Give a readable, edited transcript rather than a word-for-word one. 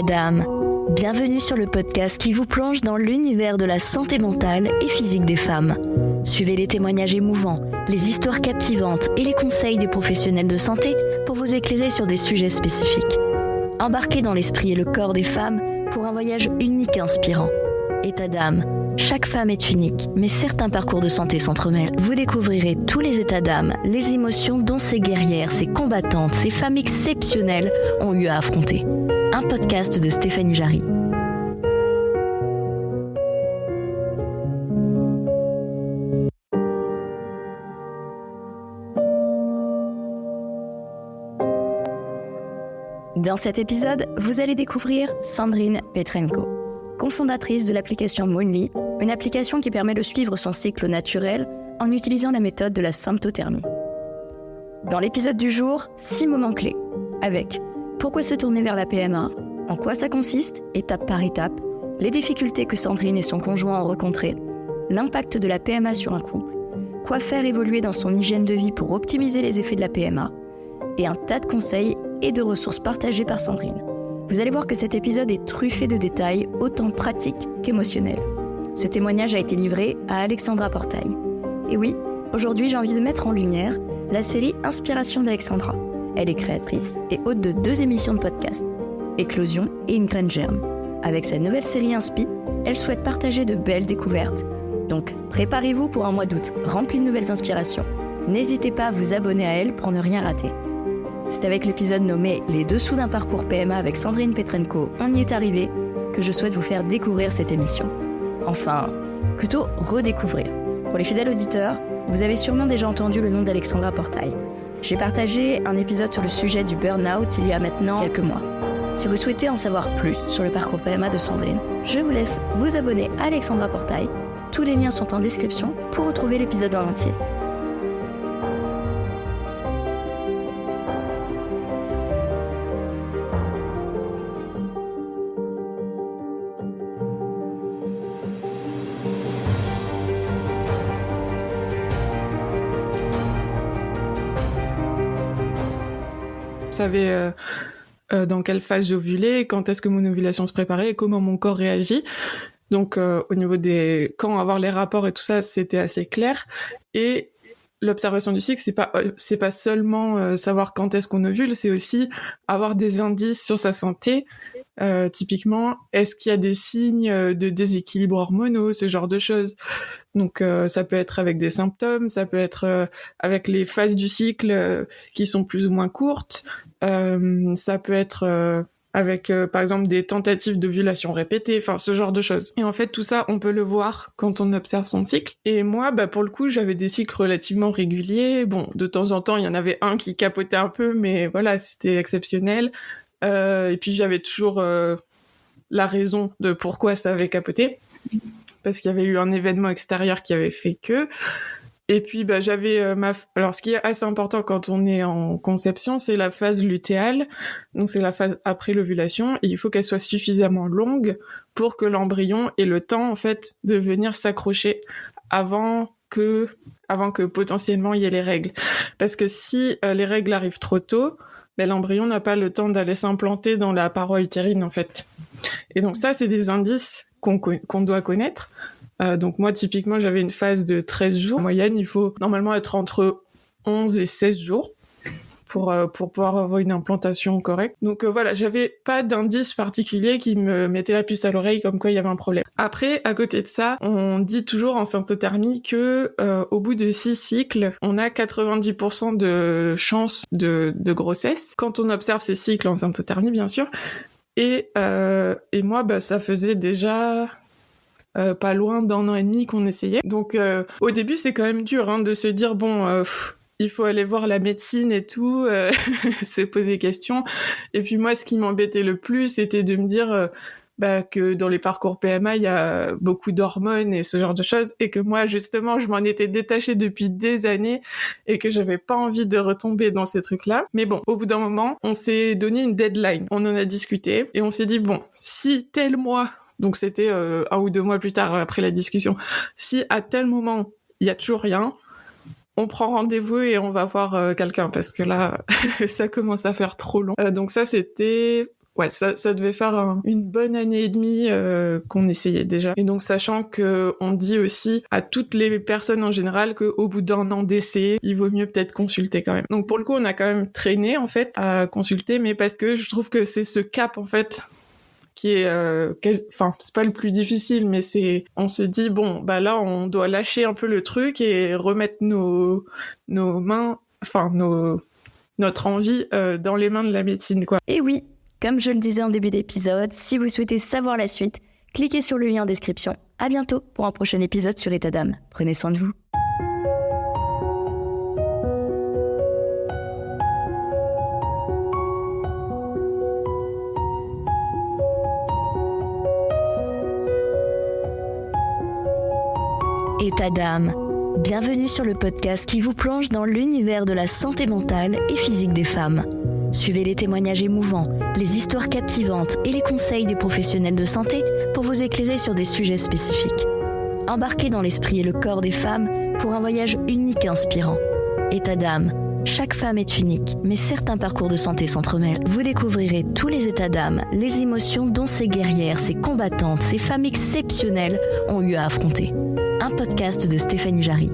dames, bienvenue sur le podcast qui vous plonge dans l'univers de la santé mentale et physique des femmes. Suivez les témoignages émouvants, les histoires captivantes et les conseils des professionnels de santé pour vous éclairer sur des sujets spécifiques. Embarquez dans l'esprit et le corps des femmes pour un voyage unique et inspirant. État d'âme, chaque femme est unique, mais certains parcours de santé s'entremêlent. Vous découvrirez tous les états d'âme, les émotions dont ces guerrières, ces combattantes, ces femmes exceptionnelles ont eu à affronter. Un podcast de Stéphanie Jarry. Dans cet épisode, vous allez découvrir Sandrine Petrenko, cofondatrice de l'application Moonly, une application qui permet de suivre son cycle naturel en utilisant la méthode de la symptothermie. Dans l'épisode du jour, 6 moments clés, avec pourquoi se tourner vers la PMA, en quoi ça consiste, étape par étape, les difficultés que Sandrine et son conjoint ont rencontrées, l'impact de la PMA sur un couple, quoi faire évoluer dans son hygiène de vie pour optimiser les effets de la PMA, et un tas de conseils et de ressources partagées par Sandrine. Vous allez voir que cet épisode est truffé de détails autant pratiques qu'émotionnels. Ce témoignage a été livré à Alexandra Portail. Et oui, aujourd'hui j'ai envie de mettre en lumière la série Inspiration d'Alexandra. Elle est créatrice et hôte de 2 émissions de podcast, Éclosion et Une graine germe. Avec sa nouvelle série Inspi, elle souhaite partager de belles découvertes. Donc préparez-vous pour un mois d'août rempli de nouvelles inspirations. N'hésitez pas à vous abonner à elle pour ne rien rater. C'est avec l'épisode nommé « Les dessous d'un parcours PMA avec Sandrine Petrenko, on y est arrivé » que je souhaite vous faire découvrir cette émission. Enfin, plutôt redécouvrir. Pour les fidèles auditeurs, vous avez sûrement déjà entendu le nom d'Alexandra Portail. J'ai partagé un épisode sur le sujet du burn-out il y a maintenant quelques mois. Si vous souhaitez en savoir plus sur le parcours PMA de Sandrine, je vous laisse vous abonner à Alexandra Portail. Tous les liens sont en description pour retrouver l'épisode en entier. Je savais dans quelle phase j'ovulais, quand est-ce que mon ovulation se préparait et comment mon corps réagit. Donc au niveau des quand avoir les rapports et tout ça, c'était assez clair. Et l'observation du cycle, c'est pas seulement savoir quand est-ce qu'on ovule, c'est aussi avoir des indices sur sa santé. Typiquement, est-ce qu'il y a des signes de déséquilibre hormonaux, ce genre de choses. Donc ça peut être avec des symptômes, ça peut être avec les phases du cycle qui sont plus ou moins courtes, ça peut être avec par exemple des tentatives d'ovulation répétées, enfin ce genre de choses. Et en fait tout ça on peut le voir quand on observe son cycle. Et moi pour le coup j'avais des cycles relativement réguliers. Bon, de temps en temps il y en avait un qui capotait un peu, mais voilà, c'était exceptionnel. Et puis j'avais toujours la raison de pourquoi ça avait capoté, parce qu'il y avait eu un événement extérieur qui avait fait que. Et puis j'avais alors ce qui est assez important quand on est en conception, c'est la phase lutéale. Donc c'est la phase après l'ovulation, et il faut qu'elle soit suffisamment longue pour que l'embryon ait le temps en fait de venir s'accrocher avant que potentiellement il y ait les règles. Parce que si les règles arrivent trop tôt, l'embryon n'a pas le temps d'aller s'implanter dans la paroi utérine, en fait. Et donc ça, c'est des indices qu'on doit connaître. Donc moi, typiquement, j'avais une phase de 13 jours. En moyenne, il faut normalement être entre 11 et 16 jours pour pouvoir avoir une implantation correcte. Donc voilà, j'avais pas d'indice particulier qui me mettait la puce à l'oreille comme quoi il y avait un problème. Après, à côté de ça, on dit toujours en symptothermie que au bout de 6 cycles, on a 90% de chances de grossesse quand on observe ces cycles en symptothermie, bien sûr. Et moi, ça faisait déjà pas loin d'1 an et demi qu'on essayait. Donc au début, c'est quand même dur de se dire il faut aller voir la médecine et tout, se poser des questions. Et puis moi, ce qui m'embêtait le plus, c'était de me dire que dans les parcours PMA, il y a beaucoup d'hormones et ce genre de choses, et que moi, justement, je m'en étais détachée depuis des années et que j'avais pas envie de retomber dans ces trucs-là. Mais bon, au bout d'un moment, on s'est donné une deadline. On en a discuté et on s'est dit, si tel mois, donc c'était 1 ou 2 mois plus tard après la discussion, si à tel moment, il y a toujours rien, on prend rendez-vous et on va voir quelqu'un, parce que là, ça commence à faire trop long. Donc ça, c'était ouais, ça devait faire une bonne année et demie qu'on essayait déjà. Et donc sachant que on dit aussi à toutes les personnes en général qu'au bout d'1 an d'essai, il vaut mieux peut-être consulter quand même. Donc pour le coup, on a quand même traîné en fait à consulter, mais parce que je trouve que c'est ce cap en fait qui est, enfin c'est pas le plus difficile, mais on se dit bon bah là on doit lâcher un peu le truc et remettre nos mains, enfin notre envie dans les mains de la médecine quoi. Et oui, comme je le disais en début d'épisode, si vous souhaitez savoir la suite, cliquez sur le lien en description. À bientôt pour un prochain épisode sur État d'âme. Prenez soin de vous. État d'âme. Bienvenue sur le podcast qui vous plonge dans l'univers de la santé mentale et physique des femmes. Suivez les témoignages émouvants, les histoires captivantes et les conseils des professionnels de santé pour vous éclairer sur des sujets spécifiques. Embarquez dans l'esprit et le corps des femmes pour un voyage unique et inspirant. État d'âme. Chaque femme est unique, mais certains parcours de santé s'entremêlent. Vous découvrirez tous les états d'âme, les émotions dont ces guerrières, ces combattantes, ces femmes exceptionnelles ont eu à affronter. Un podcast de Stéphanie Jarry.